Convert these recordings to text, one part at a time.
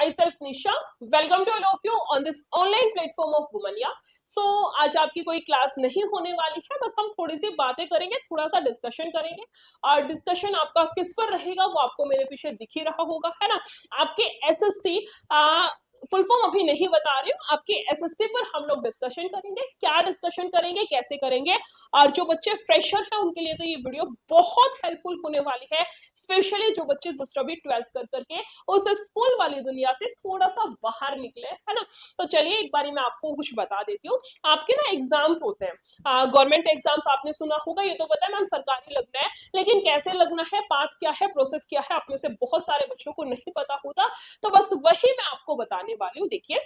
myself Nisha. Welcome to all of you on this online platform of Womania. So आज आपकी कोई class नहीं होने वाली है, बस हम थोड़ी सी बातें करेंगे, थोड़ा सा डिस्कशन करेंगे और डिस्कशन आपका किस पर रहेगा वो आपको मेरे पीछे दिख ही रहा होगा, है ना। आपके एसएससी फुल फॉर्म अभी नहीं बता रही हूँ, आपके एसएससी पर हम लोग डिस्कशन करेंगे। क्या डिस्कशन करेंगे, कैसे करेंगे, और जो बच्चे फ्रेशर हैं उनके लिए तो ये वीडियो बहुत हेल्पफुल होने वाली है, स्पेशली जो बच्चे जस्ट अभी 12th कर करके उस स्कूल वाली दुनिया से थोड़ा सा बाहर निकले, है ना। तो चलिए एक बारी मैं आपको कुछ बता देती हूँ। आपके ना एग्जाम्स होते हैं, गवर्नमेंट एग्जाम्स आपने सुना होगा, ये तो पता है मैम सरकारी लगना है, लेकिन कैसे लगना है, पाथ क्या है, प्रोसेस क्या है, आप में से बहुत सारे बच्चों को नहीं पता होता। तो बस वही मैं आपको बताने वाली हूँ। देखिए,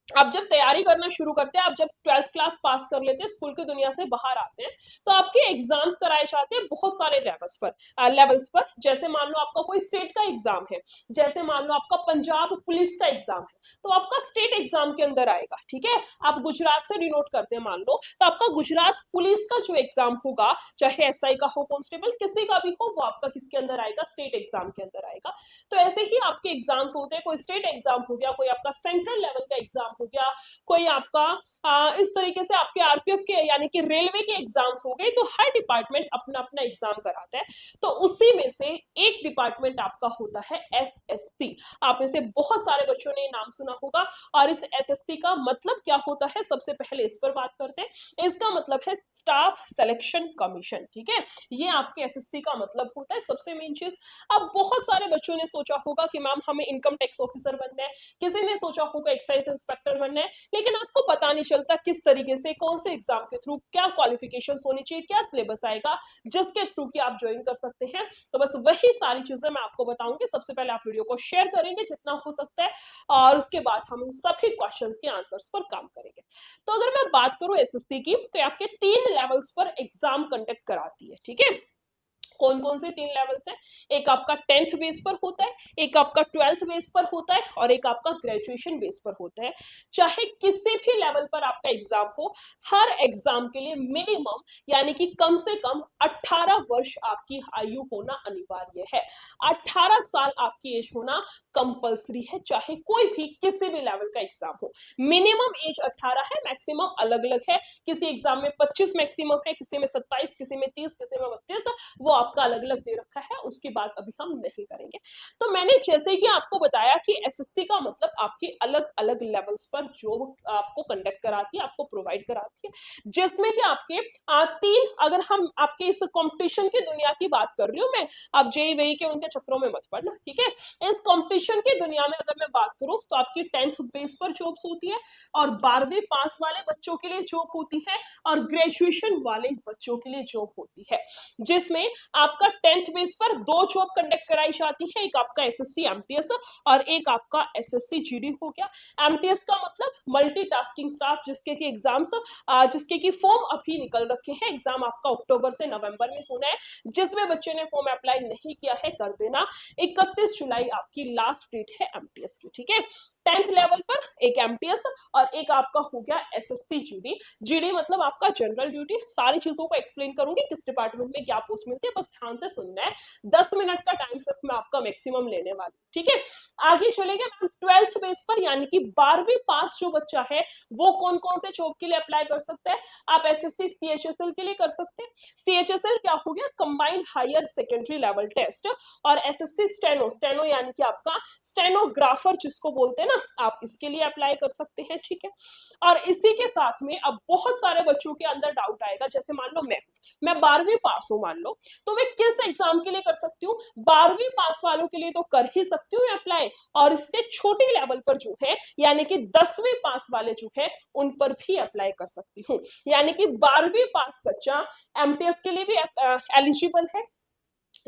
आप जब तैयारी करना शुरू करते हैं, आप जब 12th क्लास पास कर लेते हैं, स्कूल की दुनिया से बाहर आते हैं, तो आपके एग्जाम्स कराए जाते हैं बहुत सारे लेवल्स पर। जैसे मान लो आपका कोई स्टेट का एग्जाम है, जैसे मान लो आपका पंजाब पुलिस का एग्जाम है, तो आपका स्टेट एग्जाम के अंदर आएगा, ठीक है। आप गुजरात से डिनोट करते हैं मान लो, तो आपका गुजरात पुलिस का जो एग्जाम होगा, चाहे एसआई का हो, कांस्टेबल, किसी का भी हो, वो आपका किसके अंदर आएगा, स्टेट एग्जाम के अंदर आएगा। तो ऐसे ही आपके एग्जाम्स होते हैं, कोई स्टेट एग्जाम हो गया, कोई आपका सेंट्रल लेवल का एग्जाम हो गया, कोई आपका इस तरीके से आपके आरपीएफ के यानी कि रेलवे के एग्जाम्स हो गए। तो हर डिपार्टमेंट अपना अपना एग्जाम कराता है, तो उसी में से एक डिपार्टमेंट आपका होता है एसएससी। आप में से बहुत सारे बच्चों ने नाम सुना होगा। और इस एसएससी का मतलब क्या होता है, सबसे पहले इस पर बात करते हैं। इसका मतलब है स्टाफ सिलेक्शन कमीशन, ठीक है। ये आपके एसएससी का मतलब होता है, सबसे मेन चीज। अब बहुत सारे बच्चों ने सोचा होगा कि मैम हमें इनकम टैक्स ऑफिसर बनना है, किसी ने सोचा होगा एक्साइज इंस्पेक्टर बनना है, लेकिन आपको पता नहीं चलता किस तरीके से, कौन से एग्जाम के थ्रू, क्या क्वालिफिकेशन होनी चाहिए, क्या सिलेबस आएगा जिसके थ्रू की आप ज्वाइन कर सकते हैं। तो बस वही सारी चीजें मैं आपको बताऊंगी। सबसे पहले आप वीडियो को शेयर करेंगे जितना हो सकता है, और उसके बाद हम इन सभी क्वेश्चंस के आंसर्स पर काम करेंगे। तो अगर मैं बात करूं एसएससी की, तो आपके 3 लेवल्स पर एग्जाम कंडक्ट कराती है, ठीक है। कौन कौन से 3 लेवल्स हैं? एक आपका 10th बेस पर होता है, एक आपका 12th बेस पर होता है, और एक आपका ग्रेजुएशन बेस पर होता है। चाहे किसी भी लेवल पर आपका एग्जाम हो, हर एग्जाम के लिए मिनिमम यानी कि कम से कम 18 वर्ष आपकी आयु होना अनिवार्य है। 18 साल आपकी एज होना कंपल्सरी है, चाहे कोई भी किसी भी लेवल का एग्जाम हो। मिनिमम एज 18 है, मैक्सिमम अलग अलग है। किसी एग्जाम में 25 मैक्सिमम है, किसी में 27, किसी में 30, किसी में 32, वो आपका अलग अलग दे रखा है, उसकी बात अभी हम नहीं करेंगे। तो मैंने जैसे कि आपको बताया कि एसएससी का मतलब आपके अलग अलग लेवल्स पर जॉब आपको कंडक्ट कराती है, आपको प्रोवाइड कराती है, जिसमें कि आपके 3, अगर हम आपके इस कंपटीशन की दुनिया की बात कर रही हूं मैं, आप जेई वेई के उनके चक्रों में मत पड़ना, ठीक है। इस कंपटीशन की दुनिया में अगर मैं बात करूं, तो आपकी 10th बेस पर जॉब्स होती है, और 12वीं पास वाले बच्चों के लिए जॉब होती है, और ग्रेजुएशन वाले बच्चों के लिए जॉब होती है, जिसमें आपका 10th बेस पर 2 जॉब कंडक्ट कराई जाती है। एक आपका एसएससी एमटीएस और एक आपका एसएससी जीडी हो गया। एमटीएस का मतलब मल्टीटास्किंग स्टाफ, जिसके की एग्जाम्स जिसके की फॉर्म अभी निकल रखे हैं। एग्जाम आपका अक्टूबर से नवंबर में होना है। जिसमें बच्चे ने फॉर्म अप्लाई नहीं किया है, कर देना। 31 जुलाई आपकी लास्ट डेट है एमटीएस की, ठीक है। 10th लेवल पर एक एमटीएस और एक आपका हो गया एसएससी जीडी। जीडी मतलब आपका जनरल ड्यूटी। सारी चीजों को एक्सप्लेन करूंगी, किस डिपार्टमेंट में क्या पोस्ट मिलती है, बस ध्यान से सुनना है। 10 मिनट का टाइम सिर्फ मैं आपका मैक्सिमम लेने वाली हूँ, ठीक है। आगे चलेंगे मैम 12th बेस पर, यानी कि 12वीं पास जो बच्चा है वो कौन कौन से जॉब के लिए अप्लाई कर सकता है। आप एसएससी सीएचएसएल के लिए कर सकते हैं। सीएचएसएल क्या हो गया, combined higher secondary level test. और एसएससी स्टेनो यानी कि आपका स्टेनोग्राफर जिसको बोलते हैं ना, आप इसके लिए अप्लाई कर सकते हैं, ठीक है। और इसी के साथ में अब बहुत सारे बच्चों के अंदर डाउट आएगा, जैसे मान लो मैं 12वीं पास हूं मान लो, तो मैं किस एग्जाम के लिए कर सकती हूँ। 12वीं पास वालों के लिए तो कर ही सकती हूँ अप्लाई, और इससे छोटे लेवल पर जो है यानी कि 10वीं पास वाले जो है उन पर भी अप्लाई कर सकती हूँ। यानी कि 12वीं पास बच्चा एमटीएस के लिए भी एलिजिबल है,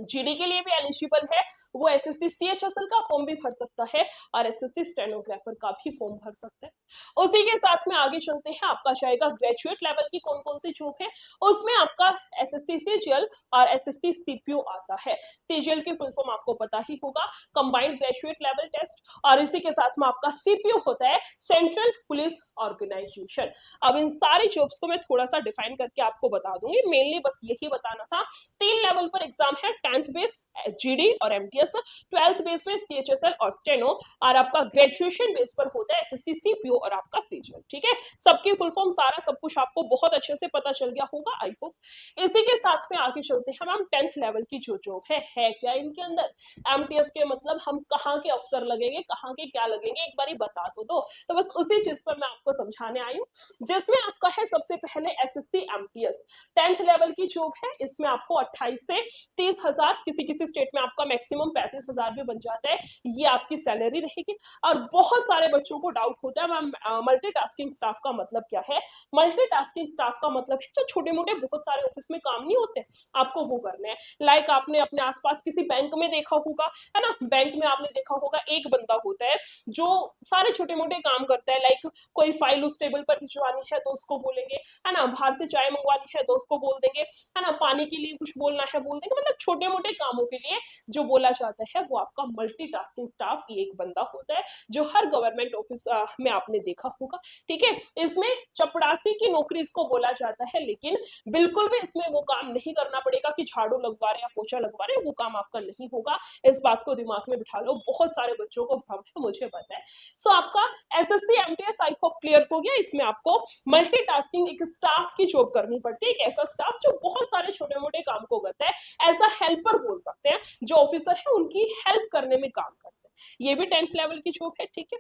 जीडी के लिए भी एलिजिबल है, वो एसएससी सीएचएसएल का फॉर्म भी भर सकता है, और एसएससी स्टेनोग्राफर का भी फॉर्म भर सकता है। उसी के साथ में आगे चलते हैं, आपका जाएगा ग्रेजुएट लेवल की कौन कौन सी जॉब है। उसमें आपका एसएससी सीजीएल और एसएससी सीपीयू आता है। सीजीएल की फुल फॉर्म आपको पता ही होगा, कंबाइंड ग्रेजुएट लेवल टेस्ट, और इसी के साथ में आपका सीपीयू होता है सेंट्रल पुलिस ऑर्गेनाइजेशन। अब इन सारी जॉब्स को मैं थोड़ा सा डिफाइन करके आपको बता दूंगी, मेनली बस यही बताना था। 3 लेवल पर एग्जाम है, 10th बेस जीडी और एमटीएस, 12th बेस में सीएचएसएल और स्टेनो, और आपका ग्रेजुएशन बेस पर होता है एसएससी सीपीओ और आपका सीजीएल। ठीक है, सबकी फुल फॉर्म सारा सब कुछ आपको बहुत अच्छे से पता चल गया होगा आई होप। इसी के साथ में आगे चलते हैं मैम 10th लेवल की जो जॉब है क्या इनके अंदर, एमटीएस के मतलब हम कहाँ के अफसर लगेंगे, कहाँ के क्या लगेंगे, एक बारी बता दो। तो बस उसी चीज पर मैं आपको समझाने आई हूँ, जिसमें आपका है सबसे पहले एसएससी एमटीएस 10th लेवल की जॉब है। इसमें आपको 28 से 30,000, किसी किसी स्टेट में आपका मैक्सिमम 35,000 भी बन जाता है, ये आपकी सैलरी रहेगी। और बहुत सारे बच्चों को डाउट होता है मैम मल्टीटास्किंग स्टाफ का मतलब क्या है। मल्टीटास्किंग स्टाफ का मतलब है जो छोटे मोटे बहुत सारे ऑफिस में काम नहीं होते, आपको वो करने हैं। लाइक आपने अपने आसपास किसी बैंक में देखा होगा, है ना, बैंक में आपने देखा होगा एक बंदा होता है जो सारे छोटे मोटे काम करता है। लाइक कोई फाइल उस टेबल पर भिजवानी है तो उसको बोलेंगे, है ना, बाहर से चाय मंगवानी है तो उसको बोल देंगे, है ना, पानी के लिए कुछ बोलना है बोल देंगे। मतलब छोटे मोटे कामों के लिए जो बोला जाता है वो आपका मल्टीटास्किंग स्टाफ ये एक बंदा होता है, जो हर गवर्नमेंट ऑफिस में आपने देखा होगा। ठीक है, इसमें चपड़ासी की नौकरी इसको बोला जाता है, लेकिन बिल्कुल भी इसमें वो काम नहीं करना पड़ेगा कि झाड़ू लगवा रहे या पोछा लगवा रहे, वो काम आपका नहीं होगा। इस बात को दिमाग में बिठा लो, बहुत सारे बच्चों को भ्रम है, मुझे पता है। सो आपका SSC MTS I hope clear हो गया। इसमें आपको मल्टीटास्किंग एक स्टाफ की जॉब करनी पड़ती है, एक ऐसा स्टाफ जो बहुत सारे छोटे मोटे काम को करता है, ऐसा हेल्पर बोल सकते हैं, जो ऑफिसर है उनकी हेल्प करने में काम करते हैं। ये भी 10th लेवल की जॉब है। ठीक है,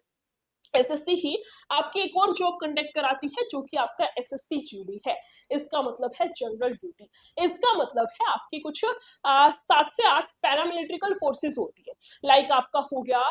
एसएससी ही आपकी एक और जॉब कंडक्ट कराती है जो कि आपका एसएससी जीडी है। इसका मतलब है जनरल ड्यूटी। इसका मतलब है आपकी कुछ 7 से 8 पैरामिलिट्रिकल फोर्सेस होती है। लाइक आपका हो गया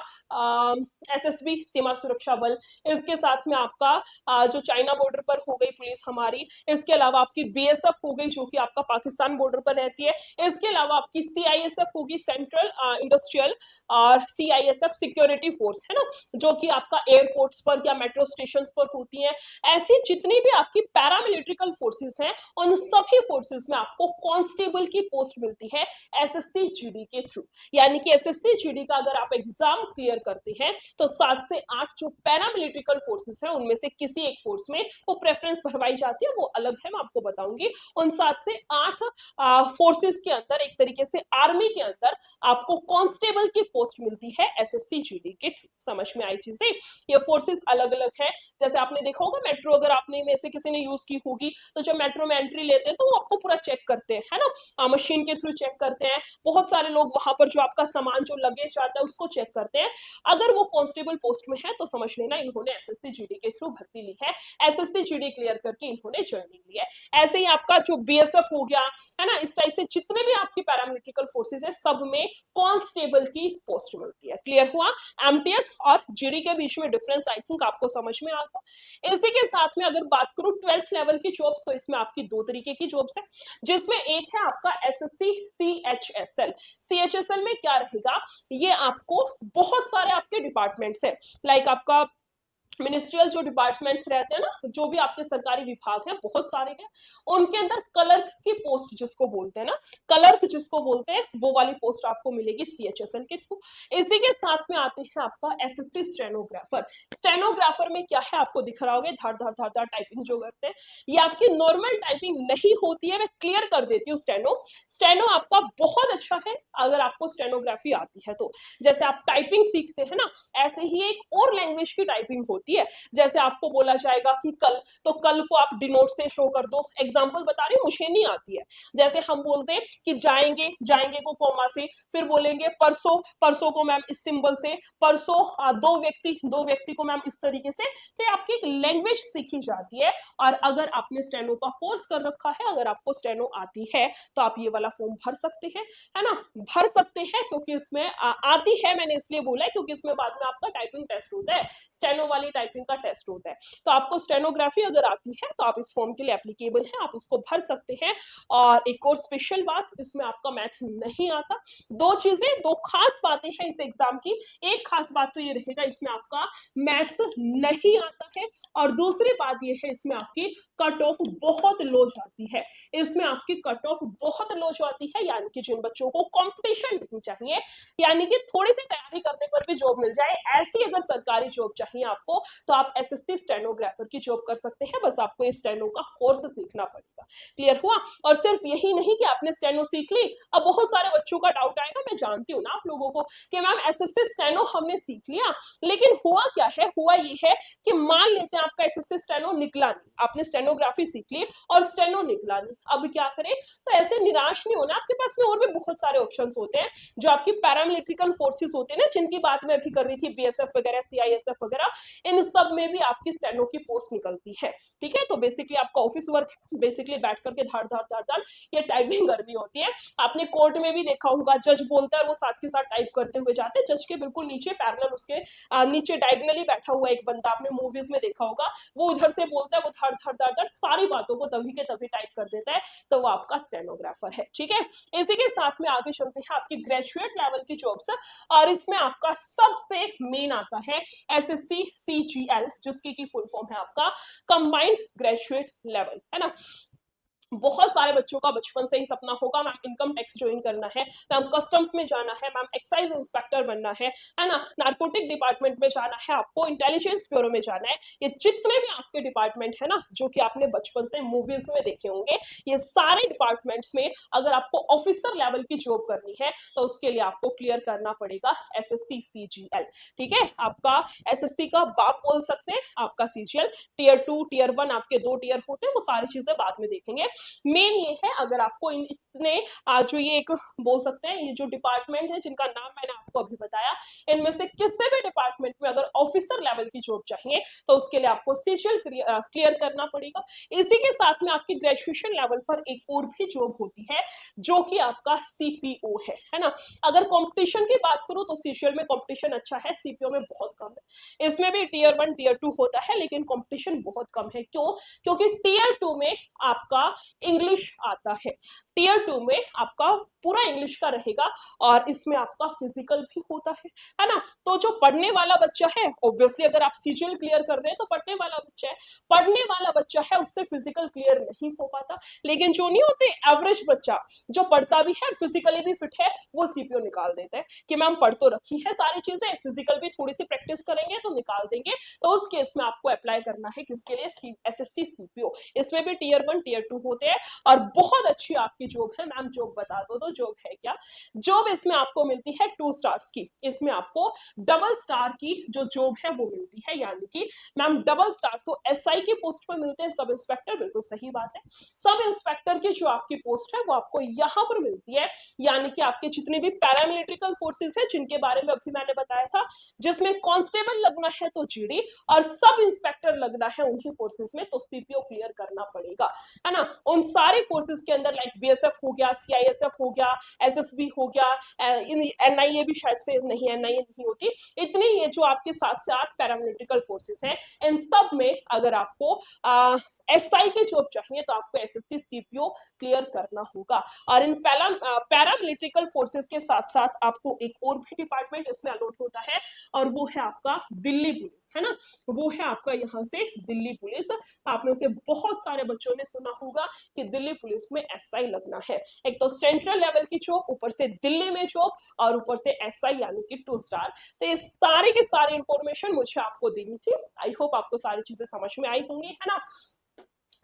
एसएसबी सीमा सुरक्षा बल, इसके साथ में आपका जो चाइना बॉर्डर पर हो गई पुलिस हमारी, इसके अलावा आपकी बीएसएफ हो गई जो कि आपका पाकिस्तान बॉर्डर पर रहती है, इसके अलावा आपकी सीआईएसएफ होगी सेंट्रल इंडस्ट्रियल, और सीआईएसएफ सिक्योरिटी फोर्स है ना, जो कि आपका एयरपोर्ट्स पर या मेट्रो स्टेशन पर होती हैं। ऐसी जितनी भी आपकी पैरामिलिट्रिकल फोर्सेस हैं, उन सभी फोर्सेस में आपको कांस्टेबल की पोस्ट मिलती है एसएससी जीडी के थ्रू। यानी कि एसएससी जीडी का अगर आप एग्जाम क्लियर करते हैं तो 7 से 8 जो पैरामिलिट्रिकल फोर्सेस हैं उनमें से किसी एक फोर्स में वो प्रेफरेंस भरवाई जाती है, वो अलग है, मैं आपको बताऊंगी। उन 7 से 8 फोर्सेस के अंदर एक तरीके से आर्मी के अंदर आपको कांस्टेबल की पोस्ट मिलती है एसएससी जीडी के थ्रू। समझ में आई चीजें? ये फोर्सेस अलग अलग है। जैसे आपने देखा होगा मेट्रो, अगर आपने में से किसी ने यूज की होगी, तो जब मेट्रो में एंट्री लेते हैं तो वो आपको पूरा चेक करते हैं, है ना, मशीन के थ्रू चेक करते हैं। बहुत सारे लोग वहां पर जो आपका सामान जो लगेज आता है उसको चेक करते हैं। अगर वो कांस्टेबल पोस्ट में है तो समझ लेना इन्होंने एसएससी जीडी के थ्रू भर्ती ली है, एसएससी जीडी क्लियर करके इन्होंने ज्वाइनिंग ली है। ऐसे ही आपका जो बीएसएफ हो गया, है ना, इस टाइप से जितने भी आपकी पैरामिलिट्रिकल फोर्सेस है सब में कांस्टेबल की पोस्ट मिलती है। क्लियर हुआ? एमटीएस और जीडी के बीच में डिफरेंस आई थिंक आपको समझ में आ गया। इसी के साथ में अगर बात करूं 12th लेवल की जॉब्स, तो इसमें आपकी दो तरीके की जॉब्स है, जिसमें एक है आपका एसएससी सीएचएसएल। सीएचएसएल में क्या रहेगा, ये आपको बहुत सारे आपके डिपार्टमेंट्स है, लाइक आपका मिनिस्ट्रियल जो डिपार्टमेंट्स रहते हैं ना, जो भी आपके सरकारी विभाग हैं बहुत सारे हैं, उनके अंदर क्लर्क की पोस्ट जिसको बोलते हैं ना, क्लर्क जिसको बोलते हैं, वो वाली पोस्ट आपको मिलेगी सीएचएसएल के थ्रू। इसी के साथ में आते हैं आपका एसएससी स्टेनोग्राफर। स्टेनोग्राफर में क्या है, आपको दिख रहा होगा धड़ धड़ धड़ धड़ टाइपिंग जो करते हैं, ये आपकी नॉर्मल टाइपिंग नहीं होती है। मैं क्लियर कर देती हूँ, स्टेनो आपका बहुत अच्छा है अगर आपको स्टेनोग्राफी आती है तो। जैसे आप टाइपिंग सीखते हैं ना, ऐसे ही एक और लैंग्वेज की टाइपिंग होती है। जैसे आपको बोला जाएगा कि कल, तो कल को आप डिनोट से शो कर दो। एग्जांपल बता रही हूँ, मुझे नहीं आती है। जैसे हम बोलते हैं कि जाएंगे, जाएंगे को कॉमा से, फिर बोलेंगे परसों, परसों को मैम इस सिंबल से, परसों दो व्यक्ति को मैम इस तरीके से। तो ये आपकी एक लैंग्वेज सीखी जाती है। और अगर आपने स्टेनो का कोर्स कर रखा है, अगर आपको स्टेनो आती है तो आप ये वाला फॉर्म भर सकते हैं, है ना, भर सकते हैं, क्योंकि इसमें आती है, मैंने इसलिए बोला है क्योंकि इसमें बाद में आपका टाइपिंग टेस्ट होता है, स्टेनो वाली टाइपिंग का टेस्ट होता है। तो आपको स्टेनोग्राफी अगर आती है तो आप इस फॉर्म के लिए एप्लीकेबल है, आप उसको भर सकते हैं। और एक और स्पेशल बात, इसमें आपका मैथ्स नहीं आता। दो चीजें, दो खास बातें हैं इस एग्जाम की। एक खास बात तो ये रहेगा, इसमें आपका मैथ्स नहीं आता है, और दूसरी बात ये है इसमें आपकी कट ऑफ बहुत लो जाती है। इसमें आपकी कट ऑफ बहुत लो जाती है, यानी कि जिन बच्चों को कंपटीशन नहीं चाहिए, यानी कि थोड़ी सी तैयारी करने पर भी जॉब मिल जाए, ऐसी अगर सरकारी जॉब चाहिए आपको, हो तो आप एसएससी स्टेनोग्राफर की जॉब कर सकते हैं। बस आपको ये स्टेनो का कोर्स सीखना पड़ेगा। क्लियर हुआ? और सिर्फ यही नहीं कि आपने स्टेनो सीख ली, अब बहुत सारे बच्चों का डाउट आएगा, मैं जानती हूँ ना आप लोगों को, कि मैम एसएससी स्टेनो हमने सीख लिया, लेकिन हुआ क्या है, हुआ ये है कि मान लेते हैं आपका एसएससी स्टेनो निकला नहीं, आपने स्टेनोग्राफी सीख ली और स्टेनो निकला नहीं, अब क्या करें? तो ऐसे निराश नहीं होना, आपके पास में और भी बहुत सारे ऑप्शंस होते हैं। जो आपकी पैरामिलिट्रिकल फोर्सेस होते हैं ना, जिनकी बात मैं अभी कर रही थी, बीएसएफ वगैरह, सीआईएसएफ वगैरह, इन सब में भी आपकी स्टेनो की पोस्ट निकलती है। ठीक है, तो बेसिकली आपका ऑफिस वर्क बेसिकली बैठ करके धार धार धार धार ये टाइपिंग करनी होती है। आपने कोर्ट में भी देखा होगा, जज बोलता है, वो साथ के साथ टाइप करते हुए जाते हैं, जज के बिल्कुल नीचे पैरेलल उसके नीचे डायगोनली बैठा हुआ एक बंदा, आपने मूवीज में देखा होगा, वो उधर से बोलता है, वो धड़ धड़ धड़ धड़ सारी बातों को तभी के तभी टाइप कर देता है, तो वो आपका स्टेनोग्राफर है। ठीक है, इसी के साथ में आगे चलते हैं आपकी ग्रेजुएट लेवल की जॉब्स, और इसमें आपका सबसे मेन आता है एसएससी सीजीएल, जिसकी की फुल फॉर्म है आपका कंबाइंड ग्रेजुएट लेवल, है ना। बहुत सारे बच्चों का बचपन से ही सपना होगा, मैम इनकम टैक्स ज्वाइन करना है, मैम कस्टम्स में जाना है, मैम एक्साइज इंस्पेक्टर बनना है ना, नारकोटिक डिपार्टमेंट में जाना है, आपको इंटेलिजेंस ब्यूरो में जाना है। ये जितने भी आपके डिपार्टमेंट है ना, जो कि आपने बचपन से मूवीज में देखे होंगे, ये सारे डिपार्टमेंट्स में अगर आपको ऑफिसर लेवल की जॉब करनी है तो उसके लिए आपको क्लियर करना पड़ेगा एसएससी सीजीएल। ठीक है, आपका एसएससी का बाप बोल सकते हैं, आपका सीजीएल टियर 2 टियर 1 आपके 2 टियर होते हैं, वो सारी चीजें बाद में देखेंगे। मेन ये है, अगर आपको इतने जो ये एक बोल सकते हैं, ये जो डिपार्टमेंट है जिनका नाम मैंने आपको अभी बताया, इनमें से किसी भी डिपार्टमेंट में अगर ऑफिसर लेवल की जॉब चाहिए तो उसके लिए आपको सीजीएल क्लियर करना पड़ेगा। इसी के साथ में आपकी ग्रेजुएशन लेवल पर एक और भी जॉब होती है, जो कि आपका सीपीओ है ना। अगर कंपटीशन की बात करूं तो सीजीएल में कंपटीशन अच्छा है, सीपीओ में बहुत कम है। इसमें भी टियर 1 टियर 2 होता है, लेकिन कंपटीशन बहुत कम है। क्यों? क्योंकि टियर 2 में आपका इंग्लिश आता है, टियर 2 में आपका पूरा इंग्लिश का रहेगा, और इसमें आपका फिजिकल भी होता है ना। तो जो पढ़ने वाला बच्चा है, ऑब्वियसली अगर आप सीजीएल क्लियर कर रहे हैं तो पढ़ने वाला बच्चा है, पढ़ने वाला बच्चा है, उससे फिजिकल क्लियर नहीं हो पाता। लेकिन जो नहीं होते एवरेज बच्चा, जो पढ़ता भी है, फिजिकली भी फिट है, वो सीपीओ निकाल देते हैं कि मैम पढ़ तो रखी है सारी चीजें, फिजिकल भी थोड़ी सी प्रैक्टिस करेंगे तो निकाल देंगे। तो उस केस में आपको अप्लाई करना है किसके लिए? SSC CPO. इसमें भी टियर 1 टियर 2 होते हैं, और बहुत अच्छी आपकी जॉब है। मैम जॉब बता दो तो जॉब है क्या? जॉब इसमें आपको मिलती है 2 स्टार्स की, इसमें आपको डबल स्टार की जो जॉब है वो मिलती है, यानी कि मैम डबल स्टार तो एसआई की पोस्ट पर मिलते हैं, सब इंस्पेक्टर, बिल्कुल सही बात है। सब इंस्पेक्टर की जो आपकी पोस्ट है वो आपको यहाँ पर मिलती है, यानी कि आपके जितने भी पैरामिलिट्रिकल फोर्सेस है, जिनके बारे में अभी मैंने बताया था, जिसमें कांस्टेबल लगना है तो जीडी, और सब इंस्पेक्टर लगना है उन्हीं फोर्सेस में, तो सीपीओ क्लियर करना पड़ेगा, है ना। उन सारी फोर्सेस के अंदर लाइक बीएसएफ हो गया, सीआईएसएफ हो गया, एसएसबी हो गया, एनआईए भी शायद से नहीं, एनआईए नहीं होती, इतनी ये जो आपके 7 से 8 पैरामिलिट्रिकल फोर्सेस हैं, इन सब में अगर आपको एसआई की जॉब चाहिए तो आपको एसएससी सीपीओ क्लियर करना होगा। और इन पैरामिलिट्रिकल फोर्सेस के साथ साथ आपको एक और भी डिपार्टमेंट इसमें अलॉट होता है, और वो है आपका दिल्ली पुलिस, है ना। वो है आपका यहाँ से दिल्ली पुलिस। आपने से बहुत सारे बच्चों ने सुना होगा कि दिल्ली पुलिस में एसआई लगना है, एक तो सेंट्रल लेवल की जॉब, ऊपर से दिल्ली में जॉब, और ऊपर से एसआई यानी कि 2 स्टार। तो ये सारी की सारी इंफॉर्मेशन मुझे आपको देनी थी। आई होप आपको सारी चीजें समझ में आई होंगी, है ना।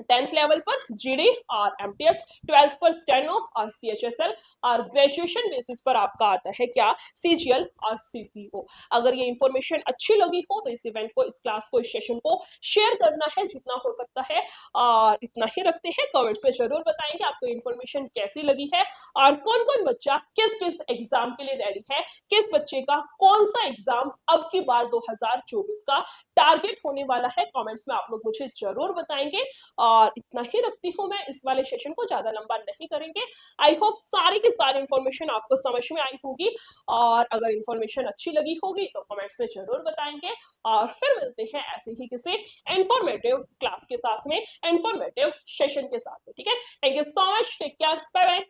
10th लेवल पर जीडी और एमटीएस, 12th पर स्टेनो और सीएचएसएल, और ग्रेजुएशन बेसिस पर आपका आता है क्या? सीजीएल और सीपीओ। अगर ये इंफॉर्मेशन अच्छी लगी हो तो इस इवेंट को, इस क्लास को, इस सेशन को शेयर करना है जितना हो सकता है, और इतना ही रखते हैं। कमेंट्स में जरूर बताएंगे आपको इंफॉर्मेशन कैसी लगी है, और कौन कौन बच्चा किस किस एग्जाम के लिए रेडी है, किस बच्चे का कौन सा एग्जाम अब की बार 2024 का टारगेट होने वाला है। कमेंट्स में आप लोग मुझे जरूर बताएंगे, और इतना ही रखती हूँ मैं, इस वाले सेशन को ज्यादा लंबा नहीं करेंगे। आई होप सारी की सारी इंफॉर्मेशन आपको समझ में आई होगी, और अगर इंफॉर्मेशन अच्छी लगी होगी तो कमेंट्स में जरूर बताएंगे, और फिर मिलते हैं ऐसे ही किसी इंफॉर्मेटिव क्लास के साथ में, इंफॉर्मेटिव सेशन के साथ में। ठीक है, thank you so much, take care, bye bye.